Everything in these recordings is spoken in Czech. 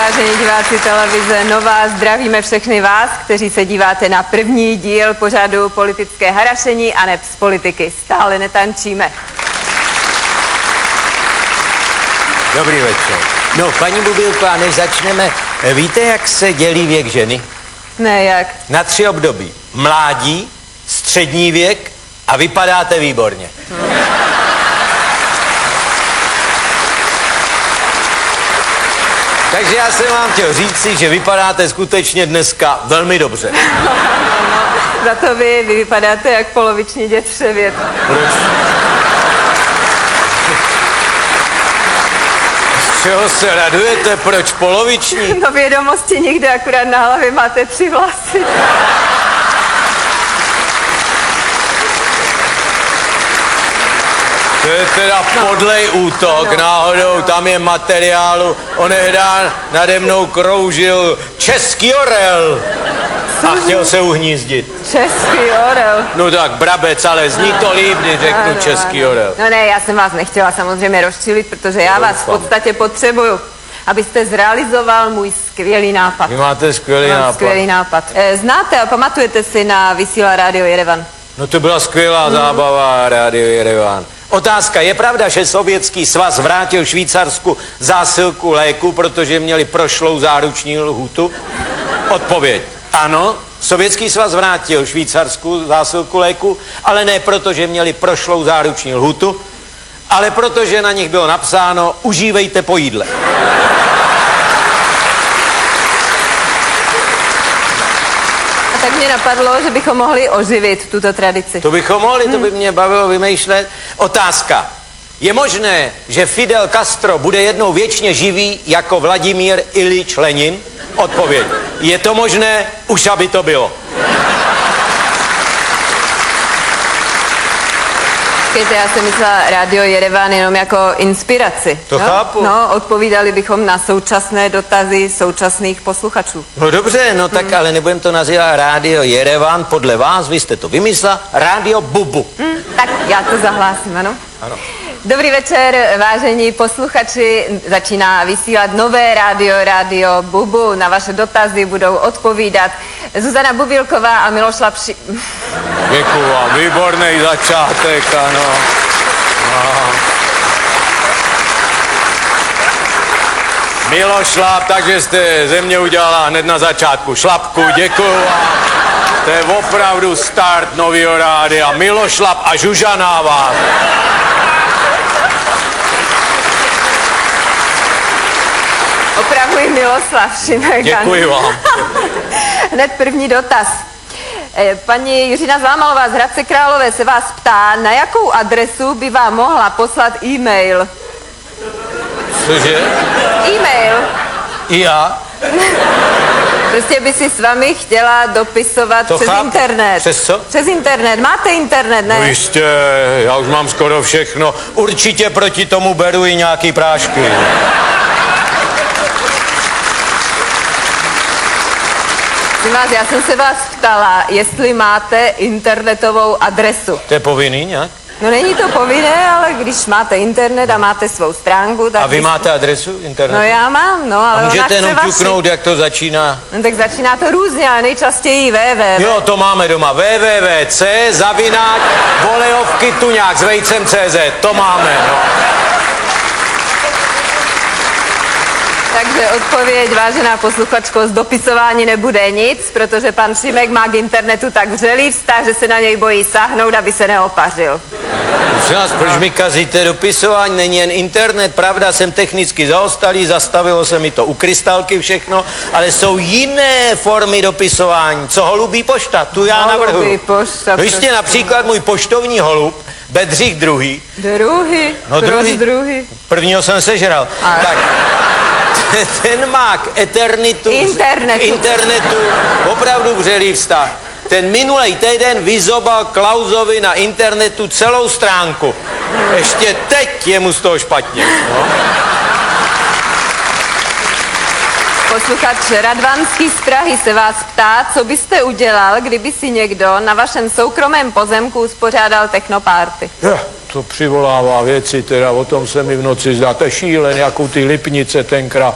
vážení diváci televize Nova, zdravíme všechny vás, kteří se díváte na první díl pořadu Politické harašení a neb z politiky stále netančíme. Dobrý večer. No, paní Bubilková, než začneme, víte, jak se dělí věk ženy? Ne, jak? Na 3 období. Mládí, střední věk a vypadáte výborně. Takže já jsem vám chtěl říci, že vypadáte skutečně dneska velmi dobře. Za to vy vypadáte jak poloviční dět Vševěd. Proč? Z čeho se radujete? Proč poloviční? No vědomosti nikde, akorát na hlavě máte 3 vlasy. To je teda podlej útok, náhodou tam je materiálu, onehdá nade mnou kroužil český orel a chtěl se uhnízdit. Český orel? No tak brabec, ale zní to líp, když řeknu český orel. No ne, já jsem vás nechtěla samozřejmě rozčilit, protože já vás v podstatě potřebuju, abyste zrealizoval můj skvělý nápad. Vy máte skvělý nápad. Znáte a pamatujete si na vysílá Rádio Jerevan? No to byla skvělá zábava, Rádio Jerevan. Otázka, je pravda, že Sovětský svaz vrátil Švýcarsku zásilku léku, protože měli prošlou záruční lhůtu? Odpověď. Ano, Sovětský svaz vrátil Švýcarsku zásilku léku, ale ne proto, že měli prošlou záruční lhůtu, ale protože na nich bylo napsáno užívejte po jídle. Tak mě napadlo, že bychom mohli oživit tuto tradici. To bychom mohli, to by mě bavilo vymýšlet. Otázka. Je možné, že Fidel Castro bude jednou věčně živý jako Vladimír Ilič Lenin? Odpověď. Je to možné, už aby to bylo. Já jsem myslela Rádio Jerevan jenom jako inspiraci. To chápu. No, odpovídali bychom na současné dotazy současných posluchačů. No dobře, no tak ale nebudem to nazývat Rádio Jerevan, podle vás, vy jste to vymyslela, Rádio Bubu. Tak já to zahlásím, ano? Ano. Dobrý večer, vážení posluchači, začíná vysílat nové Rádio Bubu. Na vaše dotazy budou odpovídat Zuzana Bubilková a Miloš Lapši... Děkuju vám, výborný začátek, ano. Miloš Šláp, takže jste ze mě udělala hned na začátku šlapku, děkuju vám. To je opravdu start novýho rádia. Miloš Šláp a Žužanává. Opravuji Miloslav Šimek. Děkuji vám. Hned první dotaz. Paní Jiřina Zlámalová z Hradce Králové se vás ptá, na jakou adresu by vám mohla poslat e-mail? Cože? E-mail. I já? Prostě by si s vámi chtěla dopisovat to přes chápu. internet. Přes co? Přes internet. Máte internet, ne? No jistě, já už mám skoro všechno. Určitě proti tomu beru i nějaký prášky. Já jsem se vás ptala, jestli máte internetovou adresu. To je povinný nějak? No není to povinné, ale když máte internet a máte svou stránku, tak... A vy máte adresu internetu? No já mám, no, ale a můžete jenom vaši... ťuknout, jak to začíná? No tak začíná to různě, ale nejčastěji www. Jo, to máme doma. www.c@volejovkytuňák s vejcem.cz. To máme, no. Takže odpověď, vážená posluchačko, z dopisování nebude nic, protože pan Šimek má k internetu tak vřelý vztah, že se na něj bojí sáhnout, aby se neopařil. Proč mi kazíte dopisování? Není jen internet, pravda, jsem technicky zaostalý, zastavilo se mi to u Krystalky všechno, ale jsou jiné formy dopisování. Co holubí pošta? Tu já navrhuji. Holubí pošta. No jistě například můj poštovní holub, Bedřich druhý. Druhý? No Proč druhý? Prvního jsem sežral. Tak. Ten má k internetu opravdu vřelý vztah. Ten minulej týden vyzobal Klausovi na internetu celou stránku. Ještě teď je mu z toho špatně. No. Posluchač Radvanský z Prahy se vás ptá, co byste udělal, kdyby si někdo na vašem soukromém pozemku uspořádal technopárty. To přivolává věci, teda o tom se mi v noci zdá, to je šílen, jakou ty Lipnice tenkrát.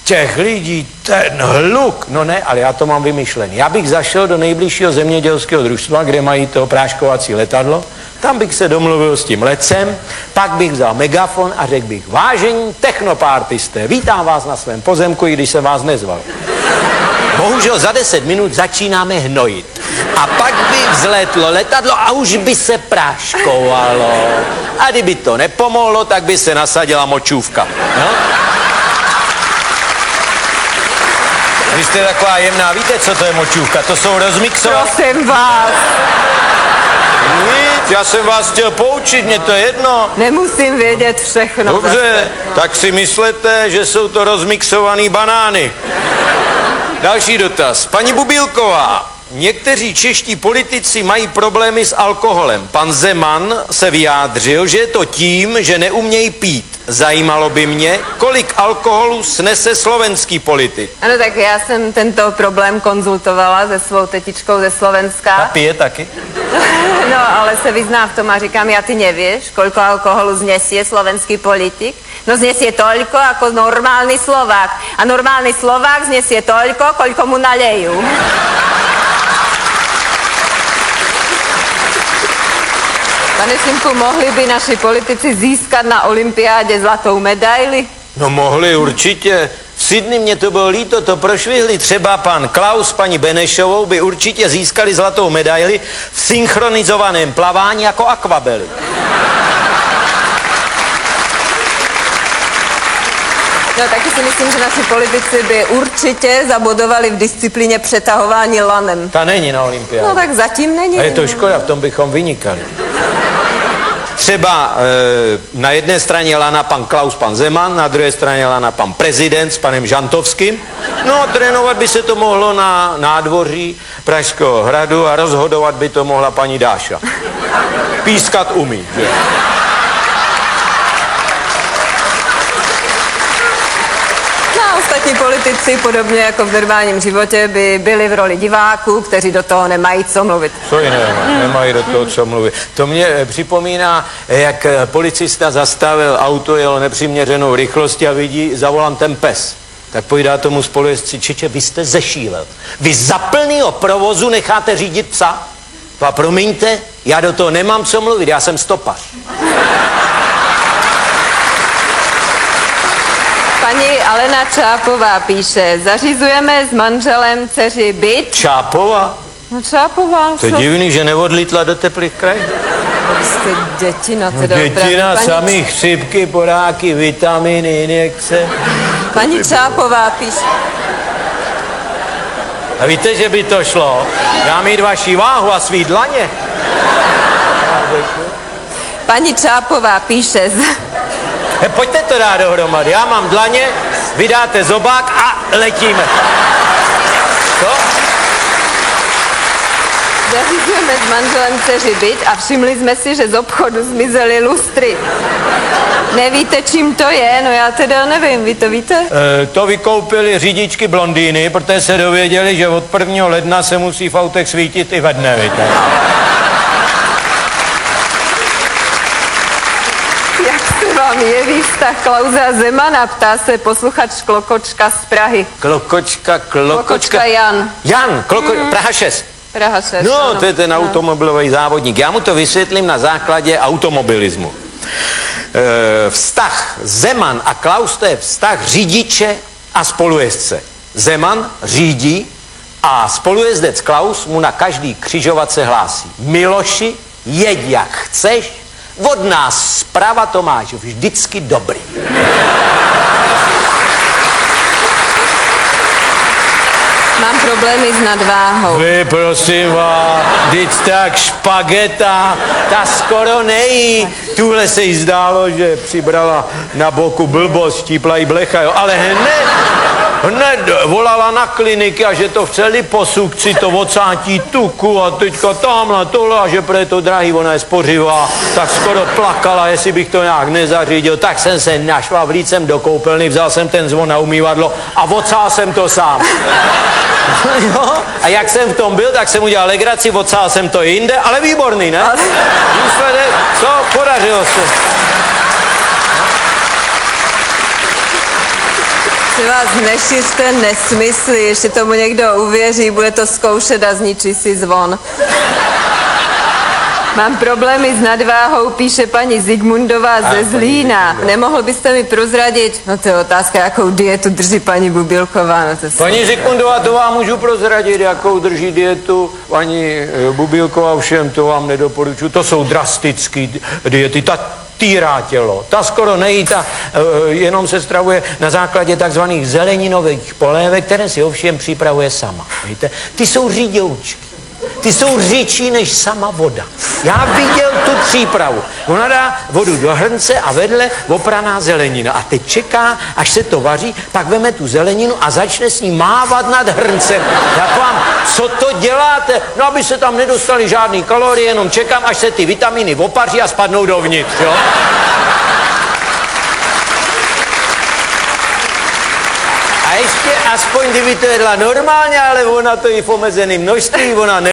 těch lidí, ten hluk, no ne, ale já to mám vymyšlený. Já bych zašel do nejbližšího zemědělského družstva, kde mají to práškovací letadlo, tam bych se domluvil s tím letcem, pak bych vzal megafon a řekl bych, vážení technopartisté, vítám vás na svém pozemku, i když jsem vás nezval. Bohužel za 10 minut začínáme hnojit. A pak by vzletlo letadlo a už by se práškovalo. A kdyby to nepomohlo, tak by se nasadila močůvka. No? Vy jste taková jemná, víte, co to je močůvka? To jsou rozmixované... Prosím vás. Nic, já jsem vás chtěl poučit, mě to je jedno. Nemusím vědět všechno. Dobře, tak si myslete, že jsou to rozmixovaný banány. Další dotaz. Paní Bubílková, někteří čeští politici mají problémy s alkoholem. Pan Zeman se vyjádřil, že je to tím, že neumějí pít. Zajímalo by mě, kolik alkoholu snese slovenský politik. Ano, tak já jsem tento problém konzultovala se svou tetičkou ze Slovenska. A pije taky? No, ale se vyzná v tom a říkám, ja ty nevieš, koľko alkoholu znesie slovenský politik? No znesie toľko, ako normálny Slovák. A normálny Slovák znesie toľko, koľko mu nalejú. Pane Šimku, mohli by naši politici získat na olympiádě zlatou medaili? No mohli určitě. V Sydney mě to bylo líto, to prošvihli. Třeba pan Klaus, paní Benešovou by určitě získali zlatou medaili v synchronizovaném plavání jako akvabely. No taky si myslím, že naši politici by určitě zabodovali v disciplíně přetahování lanem. Ta není na olympiádě. No tak zatím není. A je to škoda, v tom bychom vynikali. Třeba na jedné straně lana pan Klaus, pan Zeman, na druhé straně lana pan prezident s panem Žantovským. No a trénovat by se to mohlo na nádvoří Pražského hradu a rozhodovat by to mohla paní Dáša. Pískat umí, že? Ostatní politici, podobně jako v normálním životě, by byli v roli diváků, kteří do toho nemají co mluvit. Co jiného, nemají do toho co mluvit. To mě připomíná, jak policista zastavil auto, jelo nepřiměřenou rychlostí a vidí za volantem pes. Tak povídá tomu spolujezdci, Čeče, vy jste zešílel. Vy za plnýho provozu necháte řídit psa? A promiňte, já do toho nemám co mluvit, já jsem stopař. Paní Alena Čápová píše, zařizujeme s manželem dceři byt. Čápová? No Čápová. To je divný, že neodlítla do teplých krajů. Jste dětina teda. Dětina, samý chřipky, poráky, vitaminy, injekce. Paní Čápová píše. A víte, že by to šlo? Dám mít vaši váhu a svý dlaně. Paní Čápová píše. Pojďte to dát dohromady. Já mám dlaně, vy dáte zobák a letíme. Co? Zařizujeme s manželem dceři byt a všimli jsme si, že z obchodu zmizely lustry. Nevíte, čím to je? No já teda nevím, vy to víte? To vykoupili řidičky blondýny, protože se dověděli, že od 1. ledna se musí v autech svítit i ve dne, víte. Vám jeví vztah Klause a Zemana, ptá se posluchač Klokočka z Prahy. Klokočka Jan. Jan, Praha 6. Praha 6. No, ano. to je ten automobilový závodník. Já mu to vysvětlím na základě automobilismu. Vztah Zeman a Klaus, to je vztah řidiče a spolujezdce. Zeman řídí a spolujezdec Klaus mu na každý křižovatce hlásí. Miloši, jeď jak chceš, od nás zprava to máš vždycky dobrý. Mám problémy s nadváhou. Vy, prosím vás, vždyť tak špageta, ta skoro nejí. Tuhle se jí zdálo, že přibrala na boku blbost, štípla jí blecha, jo. Ale hned volala na kliniky a že to chce liposukci, to ocátí tuku a teďka tamhle tohle a že pre to drahý, ona je spořivá, tak skoro plakala, jestli bych to nějak nezařídil, tak jsem se našval vlícem do koupelny, vzal jsem ten zvon na umývadlo a ocál jsem to sám. Jo? A jak jsem v tom byl, tak jsem udělal legraci, ocál jsem to jinde, ale výborný, ne? Výsledek, co? Podařilo se. Prosím vás, nešiřte nesmysly, ještě tomu někdo uvěří, bude to zkoušet a zničí si zvon. Mám problémy s nadváhou, píše paní Zigmundová ze Zlína. Nemohl byste mi prozradit? No to je otázka, jakou dietu drží paní Bubilková. No to paní Zigmundová, to vám můžu prozradit, jakou drží dietu paní Bubilková, všem to vám nedoporučuji. To jsou drastické diety, ta týrá tělo, ta skoro nejí, ta jenom se stravuje na základě takzvaných zeleninových polévek, které si ovšem připravuje sama. Víte? Ty jsou řídoučky. Ty jsou řidší než sama voda. Já viděl tu přípravu. Ona dá vodu do hrnce a vedle opraná zelenina. A teď čeká, až se to vaří, pak veme tu zeleninu a začne s ní mávat nad hrncem. Jak vám, co to děláte? No, aby se tam nedostali žádný kalorie, jenom čekám, až se ty vitaminy opaří a spadnou dovnitř, jo? A ještě aspoň, kdyby to jedla normálně, ale ona to i v omezeném množství, ona ne...